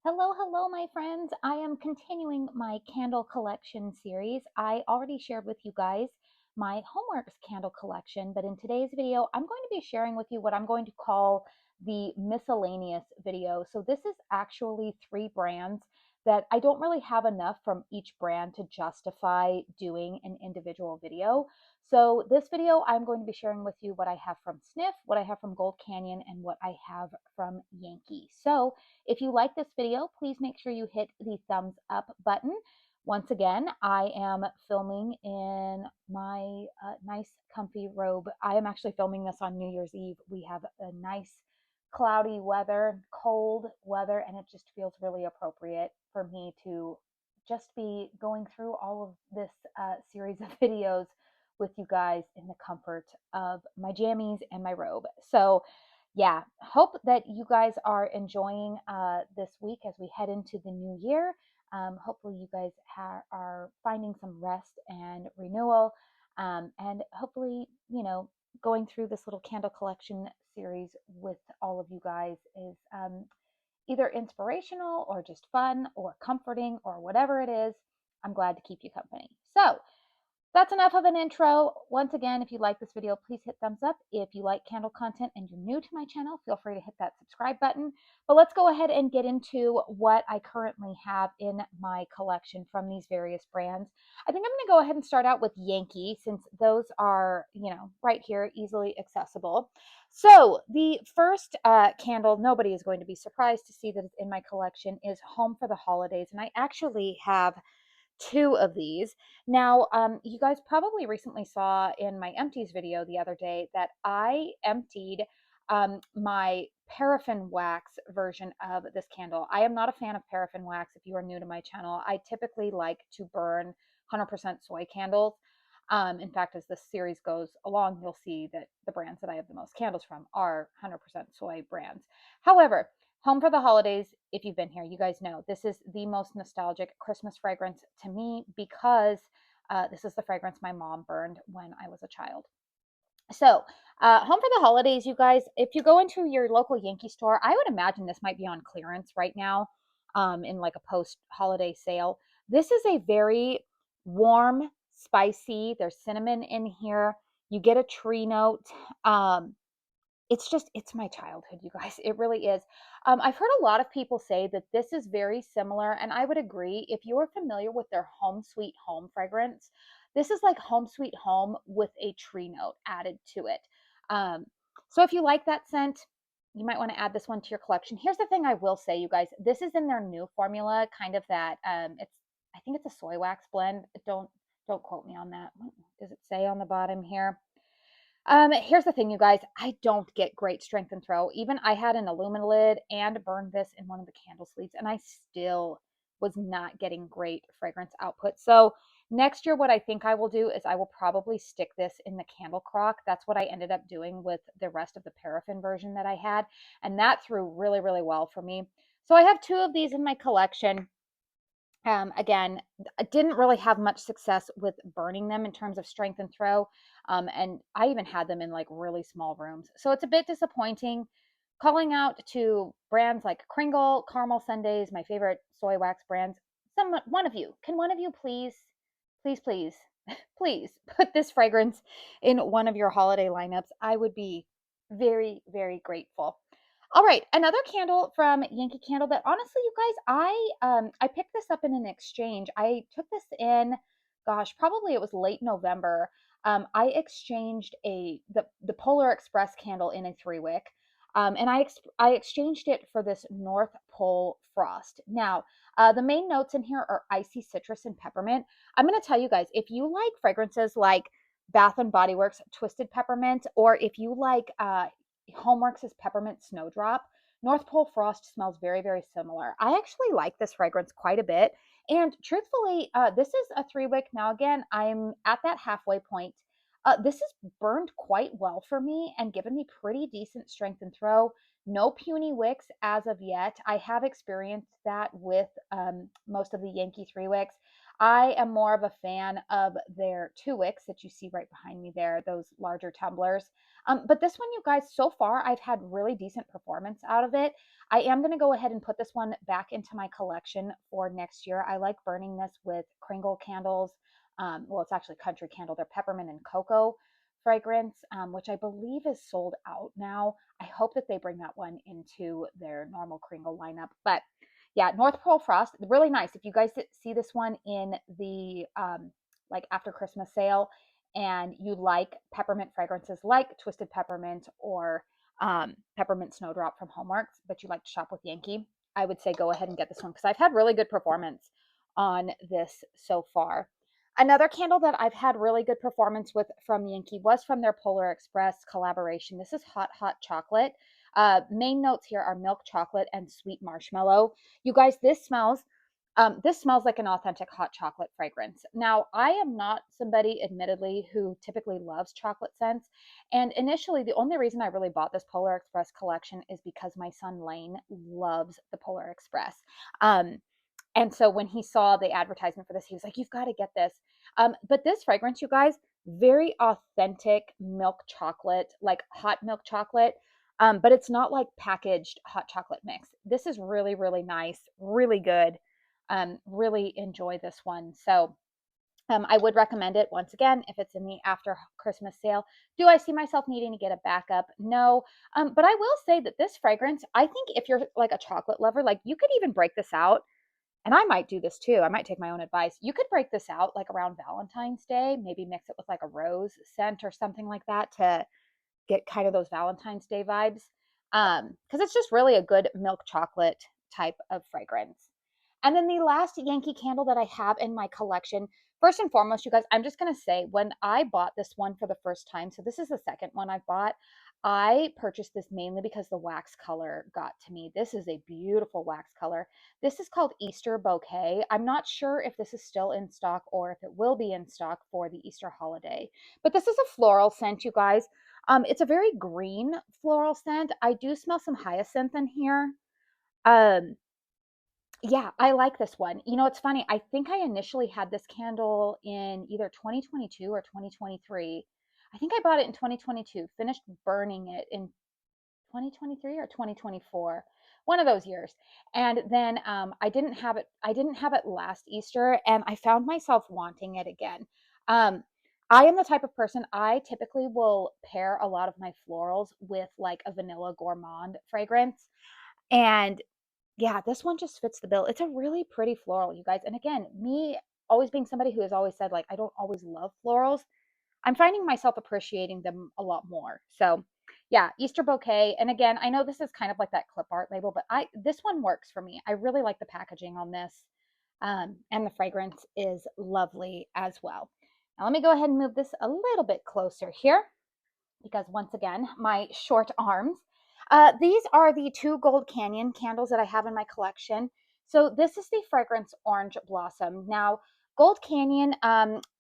Hello, hello, my friends. I am continuing my candle collection series. I already shared with you guys my Homeworks candle collection, but in today's video, I'm going to be sharing with you what I'm going to call the miscellaneous video. So this is actually three brands that I don't really have enough from each brand to justify doing an individual video. So this video, I'm going to be sharing with you what I have from Snif, what I have from Gold Canyon, and what I have from Yankee. So if you like this video, please make sure you hit the thumbs up button. Once again, I am filming in my nice comfy robe. I am actually filming this on New Year's Eve. We have a nice cloudy weather, cold weather, and it just feels really appropriate for me to just be going through all of this series of videos with you guys in the comfort of my jammies and my robe. So yeah, hope that you guys are enjoying this week as we head into the new year. Hopefully, you guys are finding some rest and renewal. And hopefully, going through this little candle collection series with all of you guys is either inspirational or just fun or comforting or whatever it is. I'm glad to keep you company. So, that's enough of an intro. Once again, if you like this video, please hit thumbs up. If you like candle content and you're new to my channel, feel free to hit that subscribe button. But let's go ahead and get into what I currently have in my collection from these various brands. I think I'm going to go ahead and start out with Yankee since those are, right here, easily accessible. So the first candle, nobody is going to be surprised to see that it's in my collection, is Home for the Holidays. And I actually have two of these. Now, you guys probably recently saw in my empties video the other day that I emptied my paraffin wax version of this candle. I am not a fan of paraffin wax if you are new to my channel. I typically like to burn 100% soy candles. In fact, as this series goes along, you'll see that the brands that I have the most candles from are 100% soy brands. However, Home for the Holidays, if you've been here, you guys know this is the most nostalgic Christmas fragrance to me because this is the fragrance my mom burned when I was a child. So, Home for the Holidays, you guys, if you go into your local Yankee store, I would imagine this might be on clearance right now in like a post holiday sale. This is a very warm, spicy, there's cinnamon in here. You get a tree note. Um, it's my childhood, you guys. It really is. I've heard a lot of people say that this is very similar, and I would agree. If you're familiar with their Home Sweet Home fragrance, this is like Home Sweet Home with a tree note added to it. Um, so if you like that scent, you might want to add this one to your collection. Here's the thing I will say, you guys. This is in their new formula, kind of that. I think it's a soy wax blend. Don't quote me on that. What does it say on the bottom here? Here's the thing, you guys. I don't get great strength and throw. Even I had an aluminum lid and burned this in one of the candle sleeves, and I still was not getting great fragrance output. So next year, what I think I will do is I will probably stick this in the candle crock. That's what I ended up doing with the rest of the paraffin version that I had, and that threw really, really well for me. So I have two of these in my collection. Again, I didn't really have much success with burning them in terms of strength and throw. And I even had them in like really small rooms. So it's a bit disappointing. Calling out to brands like Kringle, Caramel Sundays, my favorite soy wax brands. One of you, can one of you please, please, please, please put this fragrance in one of your holiday lineups? I would be very, very grateful. All right, another candle from Yankee Candle that honestly, you guys, I picked this up in an exchange. I took this in, gosh, probably it was late November. I exchanged the Polar Express candle in a 3-wick, and I exchanged it for this North Pole Frost. Now, the main notes in here are icy citrus and peppermint. I'm going to tell you guys, if you like fragrances like Bath and Body Works Twisted Peppermint, or if you like Homeworks' Peppermint Snowdrop, North Pole Frost smells very, very similar. I actually like this fragrance quite a bit. And truthfully, this is a 3-wick. Now, again, I'm at that halfway point. This has burned quite well for me and given me pretty decent strength and throw. No puny wicks as of yet. I have experienced that with most of the Yankee 3 wicks. I am more of a fan of their 2 wicks that you see right behind me there, those larger tumblers. But this one, you guys, so far I've had really decent performance out of it. I am going to go ahead and put this one back into my collection for next year. I like burning this with Kringle candles. Well, it's actually country candle. They're peppermint and cocoa fragrance, which I believe is sold out now. I hope that they bring that one into their normal Kringle lineup. But yeah, North Pole Frost, really nice. If you guys see this one in the like after Christmas sale and you like peppermint fragrances like Twisted Peppermint or Peppermint Snowdrop from Homeworks, but you like to shop with Yankee, I would say go ahead and get this one because I've had really good performance on this so far. Another candle that I've had really good performance with from Yankee was from their Polar Express collaboration. This is Hot Hot Chocolate. Main notes here are milk chocolate and sweet marshmallow. You guys, this smells like an authentic hot chocolate fragrance. Now, I am not somebody, admittedly, who typically loves chocolate scents. And initially, the only reason I really bought this Polar Express collection is because my son Lane loves the Polar Express. And so when he saw the advertisement for this, he was like, "You've got to get this." But this fragrance, you guys, very authentic milk chocolate, like hot milk chocolate. But it's not like packaged hot chocolate mix. This is really, really nice, really good. Really enjoy this one. So I would recommend it once again if it's in the after Christmas sale. Do I see myself needing to get a backup? No. But I will say that this fragrance, I think if you're like a chocolate lover, like you could even break this out, and I might do this too. I might take my own advice. You could break this out like around Valentine's Day, maybe mix it with like a rose scent or something like that to get kind of those Valentine's Day vibes. Because it's just really a good milk chocolate type of fragrance. And then the last Yankee candle that I have in my collection, first and foremost, you guys, I'm just going to say when I bought this one for the first time, so this is the second one I bought, I purchased this mainly because the wax color got to me. This is a beautiful wax color. This is called Easter Bouquet. I'm not sure if this is still in stock or if it will be in stock for the Easter holiday, but this is a floral scent, you guys. It's a very green floral scent. I do smell some hyacinth in here. Um, yeah, I like this one. You know, it's funny. I think I initially had this candle in either 2022 or 2023. I think I bought it in 2022, finished burning it in 2023 or 2024, one of those years. And then I didn't have it last Easter, and I found myself wanting it again. um I am the type of person, I typically will pair a lot of my florals with like a vanilla gourmand fragrance. And yeah, this one just fits the bill. It's a really pretty floral, you guys. And again, me always being somebody who has always said like I don't always love florals, I'm finding myself appreciating them a lot more. So, yeah, Easter Bouquet. And again, I know this is kind of like that clip art label, but I this one works for me. I really like the packaging on this. And the fragrance is lovely as well. Now, let me go ahead and move this a little bit closer here because once again, my short arms. These are the 2 Gold Canyon candles that I have in my collection. So this is the fragrance Orange Blossom. Now, Gold Canyon,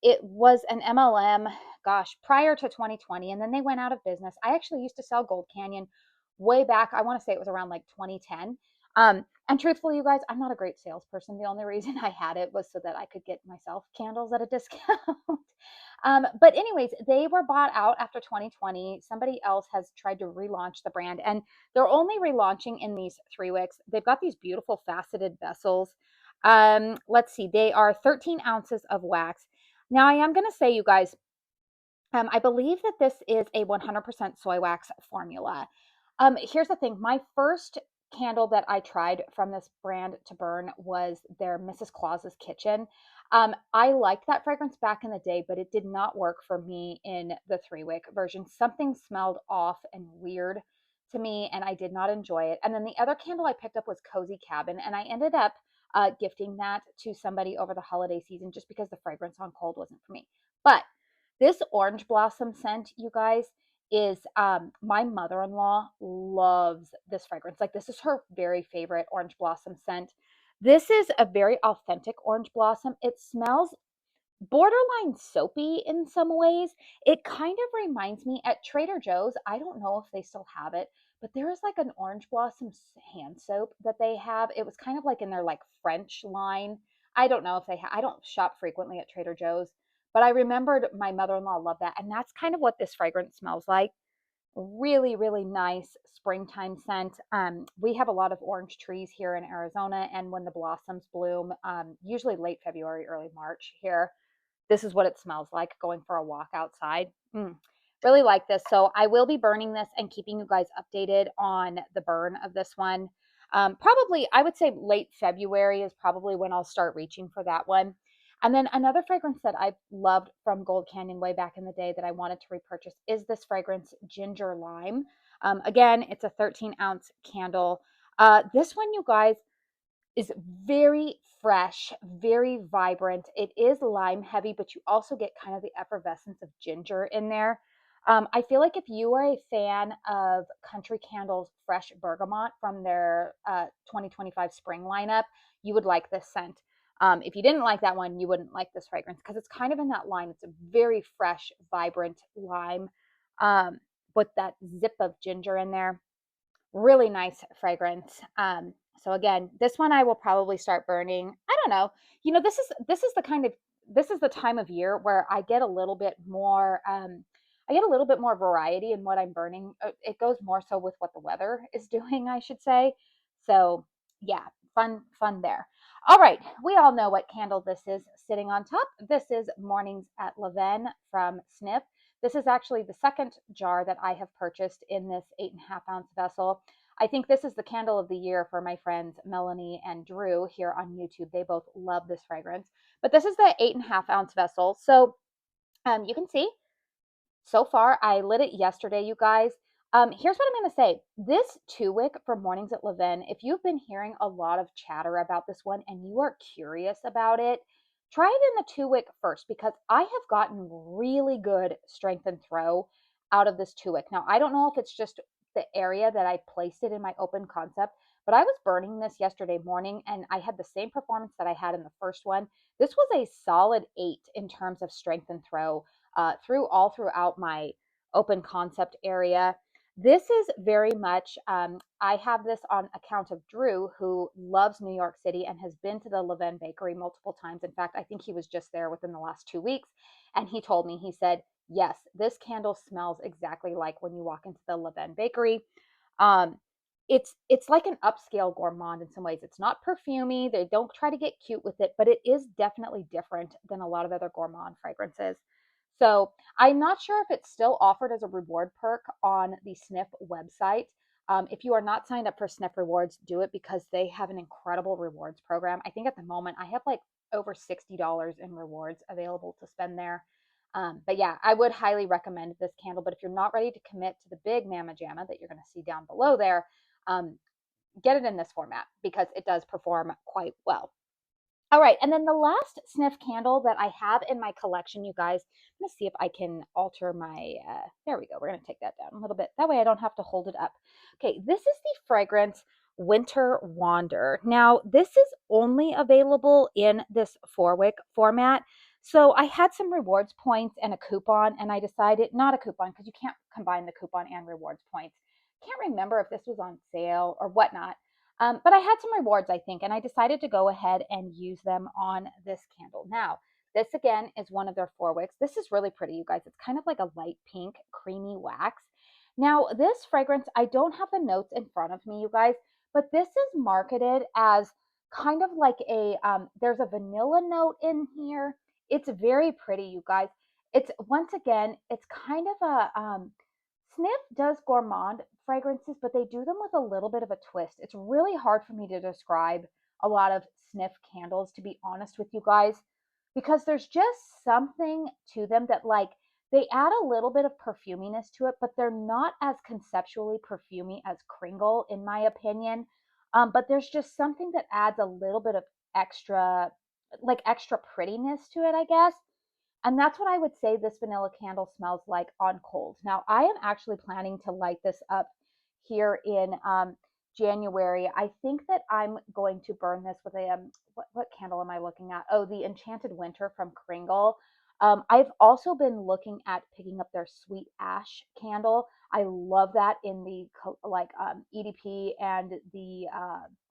it was an MLM, gosh, prior to 2020, and then they went out of business. I actually used to sell Gold Canyon way back. I want to say it was around like 2010. And truthfully, you guys, I'm not a great salesperson. The only reason I had it was so that I could get myself candles at a discount. But anyways, they were bought out after 2020. Somebody else has tried to relaunch the brand, and they're only relaunching in these 3 wicks. They've got these beautiful faceted vessels. Let's see, they are 13 ounces of wax. Now, I am going to say, you guys, I believe that this is a 100% soy wax formula. Here's the thing. My first candle that I tried from this brand to burn was their Mrs. Claus's Kitchen. I liked that fragrance back in the day, but it did not work for me in the 3 wick version. Something smelled off and weird to me, and I did not enjoy it. And then the other candle I picked up was Cozy Cabin, and I ended up gifting that to somebody over the holiday season just because the fragrance on cold wasn't for me. But this orange blossom scent, you guys, is my mother-in-law loves this fragrance. Like this is her very favorite orange blossom scent. This is a very authentic orange blossom. It smells borderline soapy in some ways. It kind of reminds me at Trader Joe's. I don't know if they still have it, but there is like an orange blossom hand soap that they have. It was kind of like in their like French line. I don't know if they I don't shop frequently at Trader Joe's, but I remembered my mother-in-law loved that. And that's kind of what this fragrance smells like. Really, really nice springtime scent. We have a lot of orange trees here in Arizona, and when the blossoms bloom, usually late February, early March here, this is what it smells like going for a walk outside. Really like this. So I will be burning this and keeping you guys updated on the burn of this one. Probably, I would say late February is probably when I'll start reaching for that one. And then another fragrance that I loved from Gold Canyon way back in the day that I wanted to repurchase is this fragrance, Ginger Lime. Again, it's a 13-ounce candle. This one, you guys, is very fresh, very vibrant. It is lime heavy, but you also get kind of the effervescence of ginger in there. I feel like if you are a fan of Country Candle's Fresh Bergamot from their 2025 spring lineup, you would like this scent. If you didn't like that one, you wouldn't like this fragrance because it's kind of in that line. It's a very fresh, vibrant lime with that zip of ginger in there. Really nice fragrance. So again, this one I will probably start burning. I don't know. You know, this is the time of year where I get a little bit more I get a little bit more variety in what I'm burning. It goes more so with what the weather is doing, I should say. So, yeah, fun there. All right, we all know what candle this is sitting on top. This is Mornings at Levain from Snif. This is actually the second jar that I have purchased in this 8.5-ounce vessel. I think this is the candle of the year for my friends Melanie and Drew here on YouTube. They both love this fragrance. But this is the 8.5-ounce vessel. So you can see so far, I lit it yesterday, you guys. Here's what I'm going to say. This 2-wick from Mornings at Levain, if you've been hearing a lot of chatter about this one and you are curious about it, try it in the 2-wick first because I have gotten really good strength and throw out of this 2-wick. Now, I don't know if it's just the area that I placed it in my open concept, but I was burning this yesterday morning and I had the same performance that I had in the first one. This was a solid 8 in terms of strength and throw throughout my open concept area. This is very much, I have this on account of Drew, who loves New York City and has been to the Levain bakery multiple times. In fact, I think he was just there within the last 2 weeks. And he told me, he said, yes, this candle smells exactly like when you walk into the Levain bakery. Um, it's like an upscale gourmand in some ways. It's not perfumey. They don't try to get cute with it, but it is definitely different than a lot of other gourmand fragrances. So I'm not sure if it's still offered as a reward perk on the Snif website. If you are not signed up for Snif Rewards, do it because they have an incredible rewards program. I think at the moment I have like over $60 in rewards available to spend there. But yeah, I would highly recommend this candle. But if you're not ready to commit to the big Mama Jamma that you're going to see down below there, um, get it in this format because it does perform quite well. All right, and then the last Snif candle that I have in my collection, you guys, I'm gonna see if I can alter my, there we go, we're gonna take that down a little bit. That way I don't have to hold it up. Okay, this is the fragrance Winter Wander. Now, this is only available in this 4-wick format. So I had some rewards points and a coupon, and I decided, not a coupon, because you can't combine the coupon and rewards points. Can't remember if this was on sale or whatnot. But I had some rewards, I think, and I decided to go ahead and use them on this candle. Now, this again is one of their 4-wicks. This is really pretty, you guys. It's kind of like a light pink, creamy wax. Now, this fragrance, I don't have the notes in front of me, you guys, but this is marketed as kind of like a, there's a vanilla note in here. It's very pretty, you guys. It's, once again, it's kind of a, Snif does gourmand fragrances, but they do them with a little bit of a twist. It's really hard for me to describe a lot of Snif candles, to be honest with you guys, because there's just something to them that, like, they add a little bit of perfuminess to it, but they're not as conceptually perfumy as Kringle, in my opinion. But there's just something that adds a little bit of extra, like extra prettiness to it, I guess. And that's what I would say this vanilla candle smells like on cold. Now, I am actually planning to light this up here in January. I think that I'm going to burn this with a, what candle am I looking at? Oh, the Enchanted Winter from Kringle. I've also been looking at picking up their Sweet Ash candle. I love that in the like EDP and the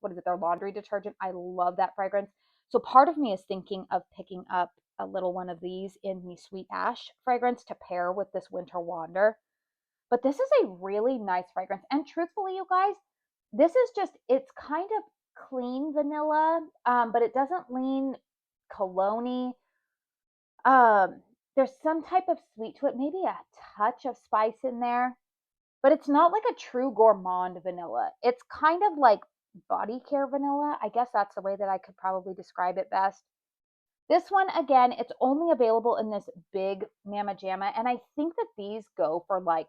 what is it, their laundry detergent. I love that fragrance. So part of me is thinking of picking up a little one of these in the Sweet Ash fragrance to pair with this Winter Wander. But this is a really nice fragrance. And truthfully, you guys, this is just, it's kind of clean vanilla, but it doesn't lean cologne-y. There's some type of sweet to it, maybe a touch of spice in there, but it's not like a true gourmand vanilla. It's kind of like body care vanilla. I guess that's the way that I could probably describe it best. This one, again, it's only available in this big Mama Jamma, and I think that these go for like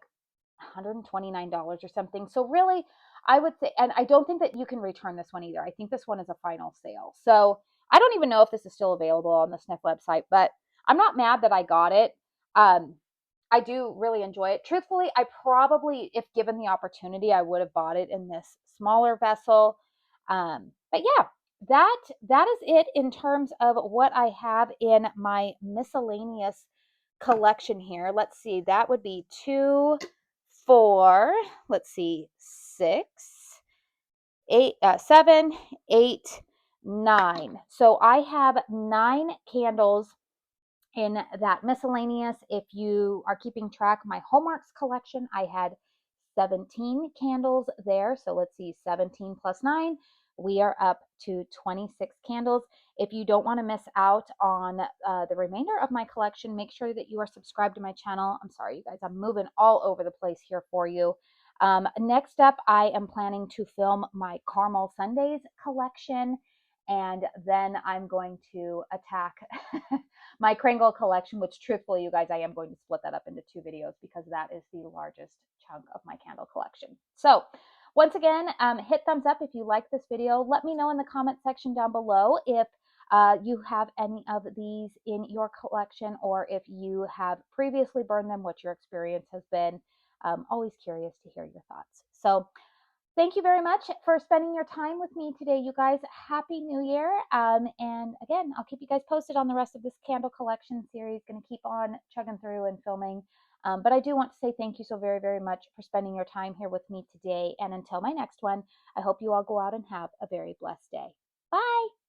$129 or something. So really, I would say, and I don't think that you can return this one either. I think this one is a final sale. So I don't even know if this is still available on the Snif website, but I'm not mad that I got it. Um, I do really enjoy it. Truthfully, I probably, if given the opportunity, I would have bought it in this smaller vessel. But yeah, that is it in terms of what I have in my miscellaneous collection here. Let's see, that would be 2, 4, let's see, 6, 8, 7, 8, 9. So I have 9 candles in that miscellaneous. If you are keeping track, my Hallmarks collection, I had 17 candles there. So let's see, 17 plus 9. We are up to 26 candles. If you don't want to miss out on the remainder of my collection, make sure that you are subscribed to my channel. I'm sorry, you guys, I'm moving all over the place here for you. Next up, I am planning to film my Caramel Sundays collection, and then I'm going to attack my Kringle collection, which truthfully, you guys, I am going to split that up into 2 videos because that is the largest chunk of my candle collection. So once again, hit thumbs up if you like this video. Let me know in the comment section down below if you have any of these in your collection, or if you have previously burned them, what your experience has been. Always curious to hear your thoughts. So thank you very much for spending your time with me today, you guys. Happy New Year. And again, I'll keep you guys posted on the rest of this candle collection series. Going to keep on chugging through and filming. But I do want to say thank you so very, very much for spending your time here with me today. And until my next one, I hope you all go out and have a very blessed day. Bye.